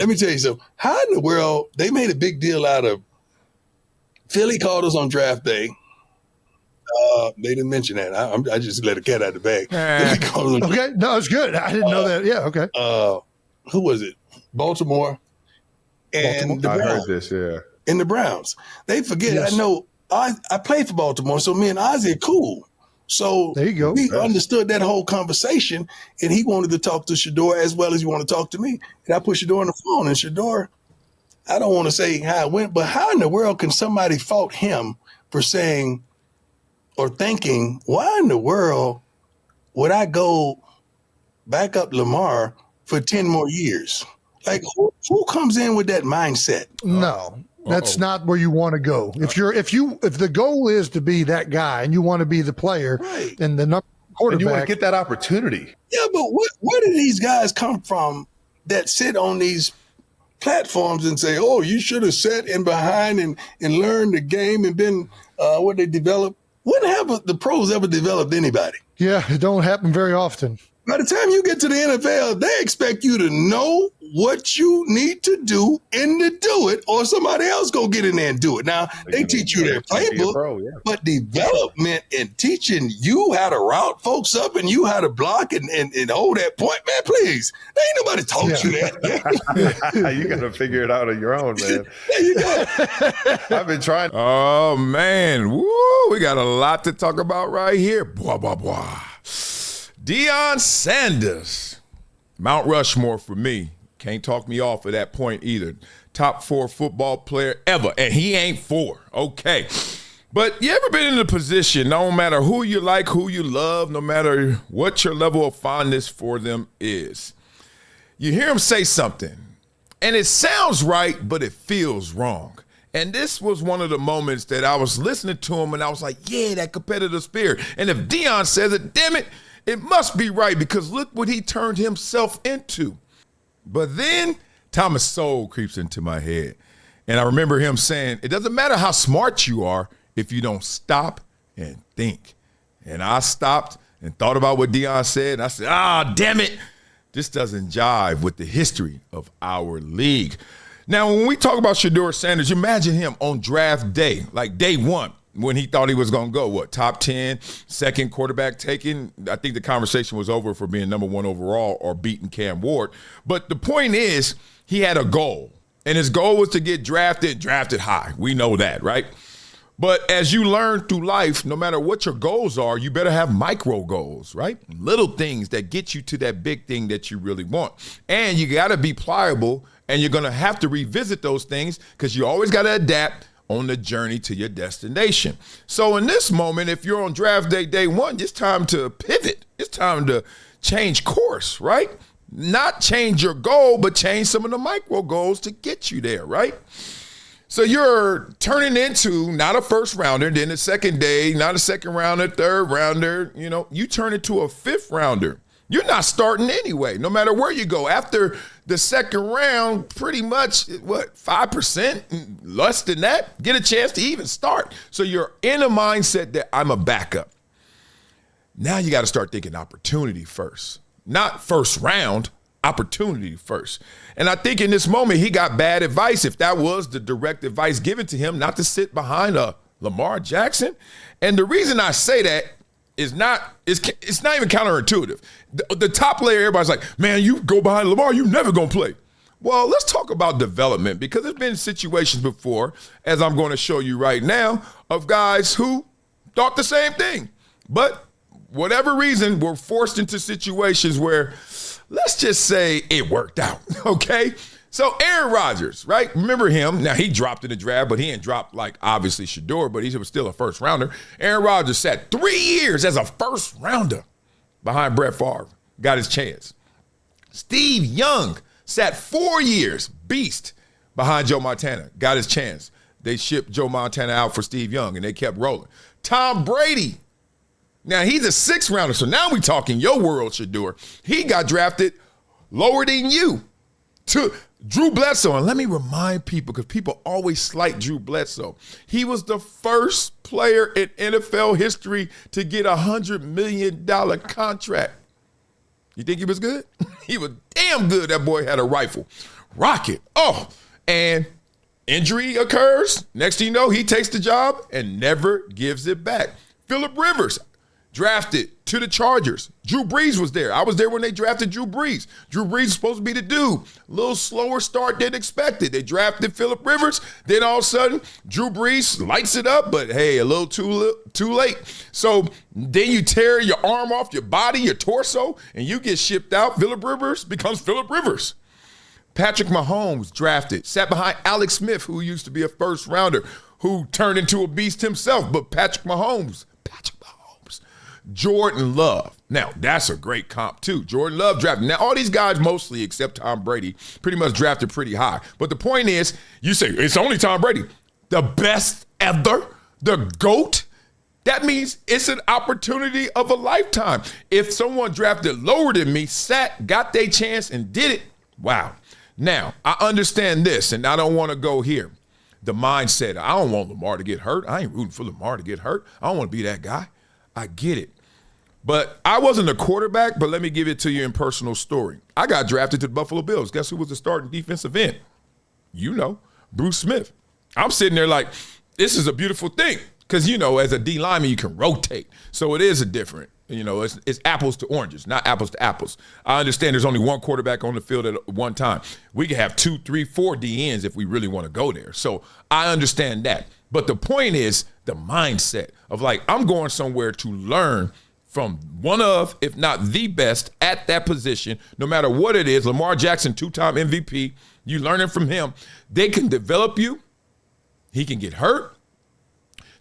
let me tell you something. How in the world they made a big deal out of Philly called us on draft day. They didn't mention that. I just let a cat out of the bag. Okay, no, it's good. I didn't know that. Yeah, okay. Who was it? Baltimore. And the Browns. I heard this, yeah. And the Browns. They forget. Yes. I know. I played for Baltimore, so me and Ozzy are cool. So there you go. We understood that whole conversation, and he wanted to talk to Shedeur as well as he wanted to talk to me. And I put Shedeur on the phone, and Shedeur, I don't want to say how it went, but how in the world can somebody fault him for saying or thinking, why in the world would I go back up Lamar for 10 more years? Like, who comes in with that mindset? No. That's not where you want to go. If the goal is to be that guy and you want to be the player, right, and the number quarterback, and you want to get that opportunity. Yeah, but where do these guys come from that sit on these platforms and say, "Oh, you should have sat in behind and learned the game and been what they develop"? When have the pros ever developed anybody? Yeah, it don't happen very often. By the time you get to the NFL, they expect you to know what you need to do and to do it, or somebody else go get in there and do it. Now, they teach you their playbook, but development and teaching you how to route folks up and you how to block and hold that point, man, please. There ain't nobody taught you that. You got to figure it out on your own, man. There you go. I've been trying. Oh, man. Woo, we got a lot to talk about right here. Blah, blah, blah. Deion Sanders, Mount Rushmore for me. Can't talk me off of that point either. Top 4 football player ever, and he ain't 4. Okay. But you ever been in a position, no matter who you like, who you love, no matter what your level of fondness for them is, you hear him say something, and it sounds right, but it feels wrong. And this was one of the moments that I was listening to him, and I was like, yeah, that competitive spirit. And if Deion says it, damn it, it must be right, because look what he turned himself into. But then Thomas Sowell creeps into my head. And I remember him saying, it doesn't matter how smart you are if you don't stop and think. And I stopped and thought about what Deion said. And I said, damn it. This doesn't jive with the history of our league. Now, when we talk about Shedeur Sanders, imagine him on draft day, like day one, when he thought he was going to go, top 10, second quarterback taken. I think the conversation was over for being number 1 overall or beating Cam Ward. But the point is, he had a goal, and his goal was to get drafted high. We know that, right? But as you learn through life, no matter what your goals are, you better have micro goals, right? Little things that get you to that big thing that you really want. And you got to be pliable, and you're going to have to revisit those things because you always got to adapt on the journey to your destination. So in this moment, if you're on draft day one, it's time to pivot. It's time to change course, right? Not change your goal, but change some of the micro goals to get you there, right? So you're turning into not a first rounder, then the second day, not a second rounder, third rounder, you turn into a 5th rounder. You're not starting anyway, no matter where you go. After the second round, pretty much, 5%, less than that, get a chance to even start. So you're in a mindset that I'm a backup. Now you got to start thinking opportunity first. Not first round, opportunity first. And I think in this moment, he got bad advice, if that was the direct advice given to him, not to sit behind a Lamar Jackson. And the reason I say that it's not even counterintuitive. The top player, everybody's like, man, you go behind Lamar, you never gonna play. Well, let's talk about development, because there's been situations before, as I'm going to show you right now, of guys who thought the same thing. But whatever reason, were forced into situations where, let's just say it worked out, okay? So Aaron Rodgers, right? Remember him. Now, he dropped in the draft, but he didn't drop like obviously Shedeur, but he was still a first rounder. Aaron Rodgers sat 3 years as a first rounder behind Brett Favre, got his chance. Steve Young sat 4 years, beast, behind Joe Montana, got his chance. They shipped Joe Montana out for Steve Young, and they kept rolling. Tom Brady, now he's a 6th rounder, so now we talking your world, Shedeur. He got drafted lower than you to Drew Bledsoe. And let me remind people, because people always slight Drew Bledsoe. He was the first player in NFL history to get a $100 million contract. You think he was good? He was damn good. That boy had a rifle. rocket. Oh, and injury occurs. Next thing you know, he takes the job and never gives it back. Phillip Rivers, drafted to the Chargers. Drew Brees was there. I was there when they drafted Drew Brees. Drew Brees was supposed to be the dude. A little slower start than expected. They drafted Phillip Rivers. Then all of a sudden, Drew Brees lights it up, but hey, a little too late. So then you tear your arm off your body, your torso, and you get shipped out. Phillip Rivers becomes Phillip Rivers. Patrick Mahomes drafted, sat behind Alex Smith, who used to be a first rounder, who turned into a beast himself. But Patrick Mahomes. Jordan Love. Now, that's a great comp, too. Jordan Love drafted. Now, all these guys mostly, except Tom Brady, pretty much drafted pretty high. But the point is, you say, it's only Tom Brady. The best ever, the GOAT. That means it's an opportunity of a lifetime. If someone drafted lower than me, sat, got their chance, and did it, wow. Now, I understand this, and I don't want to go here. The mindset, I don't want Lamar to get hurt. I ain't rooting for Lamar to get hurt. I don't want to be that guy. I get it. But I wasn't a quarterback, but let me give it to you in personal story. I got drafted to the Buffalo Bills. Guess who was the starting defensive end? You know, Bruce Smith. I'm sitting there like, this is a beautiful thing. Because, you know, as a D lineman, you can rotate. So it is a different, you know, it's apples to oranges, not apples to apples. I understand there's only one quarterback on the field at one time. We can have 2, 3, 4 DNs if we really want to go there. So I understand that. But the point is the mindset of like, I'm going somewhere to learn from one of, if not the best at that position, no matter what it is. Lamar Jackson, 2-time MVP, you learning from him. They can develop you. He can get hurt.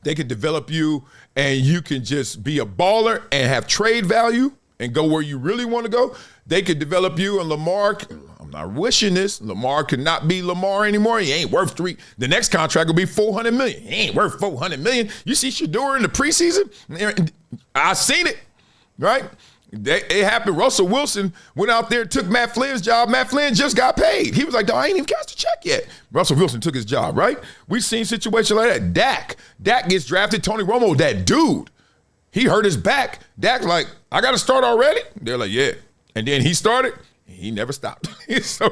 They can develop you and you can just be a baller and have trade value and go where you really want to go. They could develop you and Lamar, I'm not wishing this, Lamar could not be Lamar anymore. He ain't worth $3. The next contract will be $400 million. He ain't worth $400 million. You see Shedeur in the preseason? I seen it, right? It happened. Russell Wilson went out there and took Matt Flynn's job. Matt Flynn just got paid. He was like, I ain't even cashed the check yet. Russell Wilson took his job, right? We've seen situations like that. Dak gets drafted. Tony Romo, that dude, he hurt his back. Dak like, I got to start already? They're like, yeah. And then he started. He never stopped. So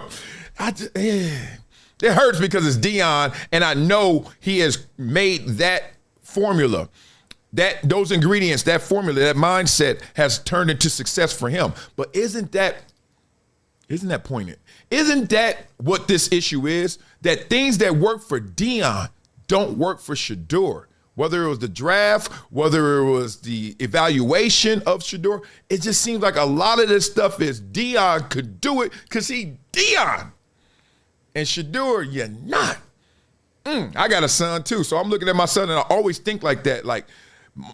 it hurts because it's Deion, and I know he has made that formula, those ingredients, that formula, that mindset has turned into success for him. But isn't that poignant? Isn't that what this issue is? That things that work for Deion don't work for Shedeur. Whether it was the draft, whether it was the evaluation of Shedeur, it just seems like a lot of this stuff is Deion could do it because he Deion. And Shedeur, you're not. I got a son too, so I'm looking at my son and I always think like that. Like,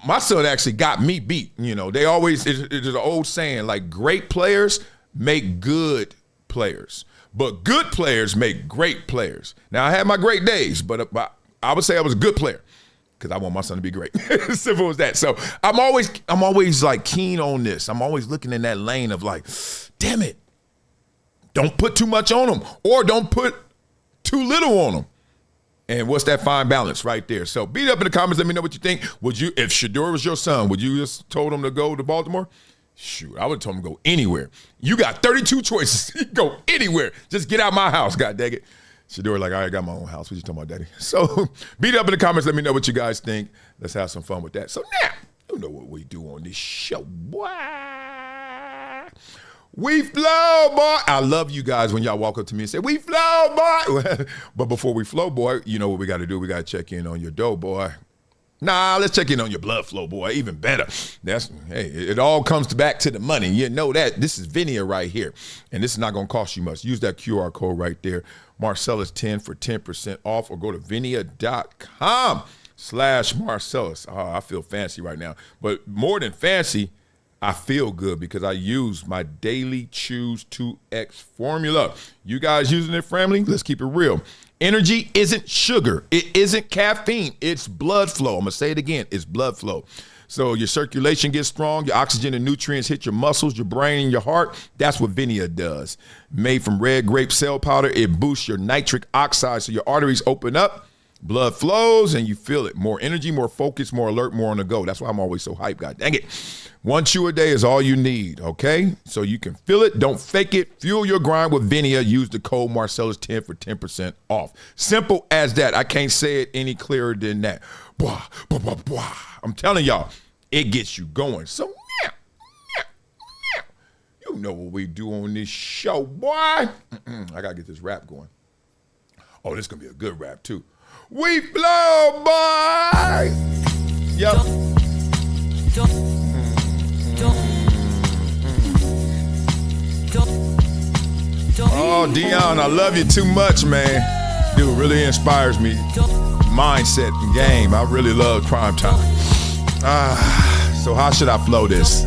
my son actually got me beat. You know, they always, it's an old saying, like great players make good players, but good players make great players. Now, I had my great days, but I would say I was a good player because I want my son to be great. Simple as that. So I'm always like keen on this. I'm always looking in that lane of like, damn it, don't put too much on them or don't put too little on them. And what's that fine balance right there? So beat up in the comments. Let me know what you think. Would you, if Shedeur was your son, would you just told him to go to Baltimore? Shoot, I would have told him to go anywhere. You got 32 choices. You can go anywhere. Just get out my house, god dang it. Shedeur like, all right, I got my own house. What you talking about, daddy? So beat up in the comments. Let me know what you guys think. Let's have some fun with that. So now, you know what we do on this show, boy. We flow, boy. I love you guys when y'all walk up to me and say, we flow, boy. But before we flow, boy, you know what we got to do? We got to check in on your dough, boy. Nah, let's check in on your blood flow, boy. Even better. Hey, it all comes back to the money. You know that. This is Vinia right here. And this is not going to cost you much. Use that QR code right there. Marcellus 10 for 10% off, or go to vinia.com/Marcellus. Oh, I feel fancy right now. But more than fancy, I feel good because I use my daily Choose 2X formula. You guys using it, family? Let's keep it real. Energy isn't sugar. It isn't caffeine. It's blood flow. I'm going to say it again. It's blood flow. So your circulation gets strong. Your oxygen and nutrients hit your muscles, your brain, and your heart. That's what Vinia does. Made from red grape cell powder, it boosts your nitric oxide so your arteries open up Blood flows and you feel it. More energy, more focus, more alert, more on the go. That's why I'm always so hyped, God dang it. 1 chew a day is all you need, okay? So you can feel it, don't fake it. Fuel your grind with Vinia. Use the code Marcellus10 for 10% off. Simple as that. I can't say it any clearer than that. Blah, blah, blah, blah. I'm telling y'all, it gets you going. So you know what we do on this show, boy. I gotta get this rap going. Oh, this is gonna be a good rap too. We flow, boy. Yep. Oh, Deion, I love you too much, man. Dude, really inspires me. Mindset and game. I really love Prime Time. So how should I flow this?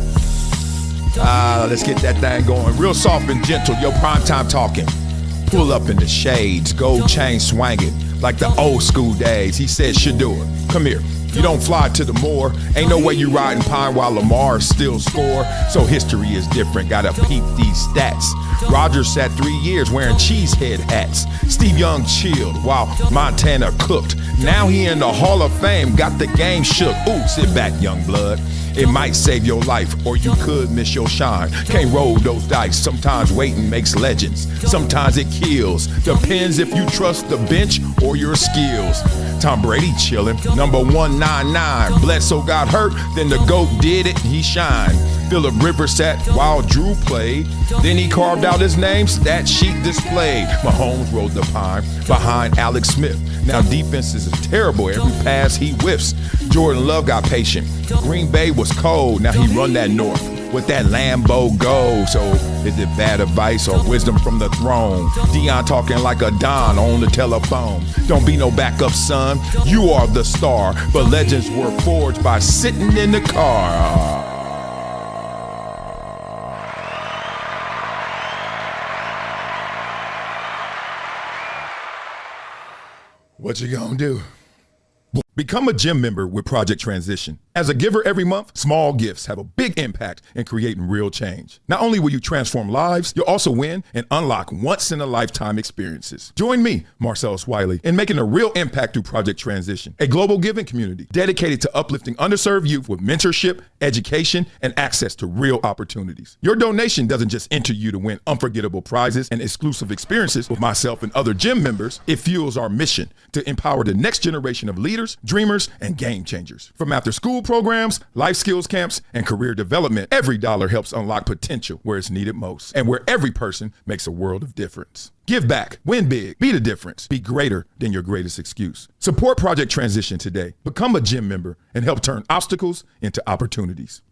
Let's get that thing going. Real soft and gentle. Yo, Prime Time talking. Pull up in the shades. Gold chain swinging like the old school days. He said, Shedeur, come here. You don't fly to the moor. Ain't no way you riding pine while Lamar still score. So history is different. Gotta peep these stats. Rodgers sat 3 years wearing cheesehead hats. Steve Young chilled while Montana cooked. Now he in the Hall of Fame. Got the game shook. Ooh, sit back, young blood. It might save your life, or you could miss your shine. Can't roll those dice. Sometimes waiting makes legends. Sometimes it kills. Depends if you trust the bench or your skills. Tom Brady chillin', number 199. Bledsoe got hurt, then the GOAT did it, he shined. Phillip Rivers sat while Drew played. Then he carved out his name, stat sheet displayed. Mahomes rode the pine behind Alex Smith. Now defense is terrible, every pass he whiffs. Jordan Love got patient. Green Bay was cold, now he run that north with that Lambo Go. So is it bad advice or wisdom from the throne? Deion talking like a Don on the telephone. Don't be no backup, son. You are the star. But legends were forged by sitting in the car. What you gonna do? Become a gym member with Project Transition. As a giver every month, small gifts have a big impact in creating real change. Not only will you transform lives, you'll also win and unlock once-in-a-lifetime experiences. Join me, Marcellus Wiley, in making a real impact through Project Transition, a global giving community dedicated to uplifting underserved youth with mentorship, education, and access to real opportunities. Your donation doesn't just enter you to win unforgettable prizes and exclusive experiences with myself and other gym members. It fuels our mission to empower the next generation of leaders, dreamers, and game changers. From after-school programs, life skills camps, and career development, every dollar helps unlock potential where it's needed most and where every person makes a world of difference. Give back, win big, be the difference, be greater than your greatest excuse. Support Project Transition today. Become a gym member and help turn obstacles into opportunities.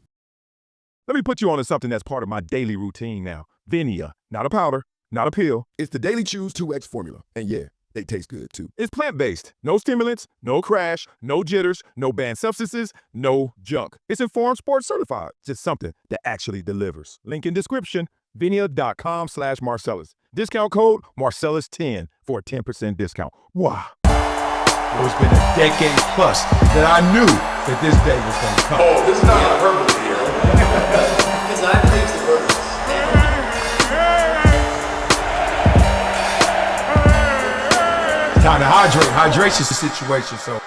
Let me put you onto something that's part of my daily routine now. Vinia, not a powder, not a pill. It's the Daily Chews 2X formula. And yeah, they taste good too. It's plant-based. No stimulants, no crash, no jitters, no banned substances, no junk. It's Informed Sports certified. Just something that actually delivers. Link in description, vinia.com/Marcellus. Discount code Marcellus10 for a 10% discount. Wow. It's been a decade plus that I knew that this day was going to come. Oh, this is not hyperbole here. Because I believe the purpose. Time to hydrate. Hydration's the situation, so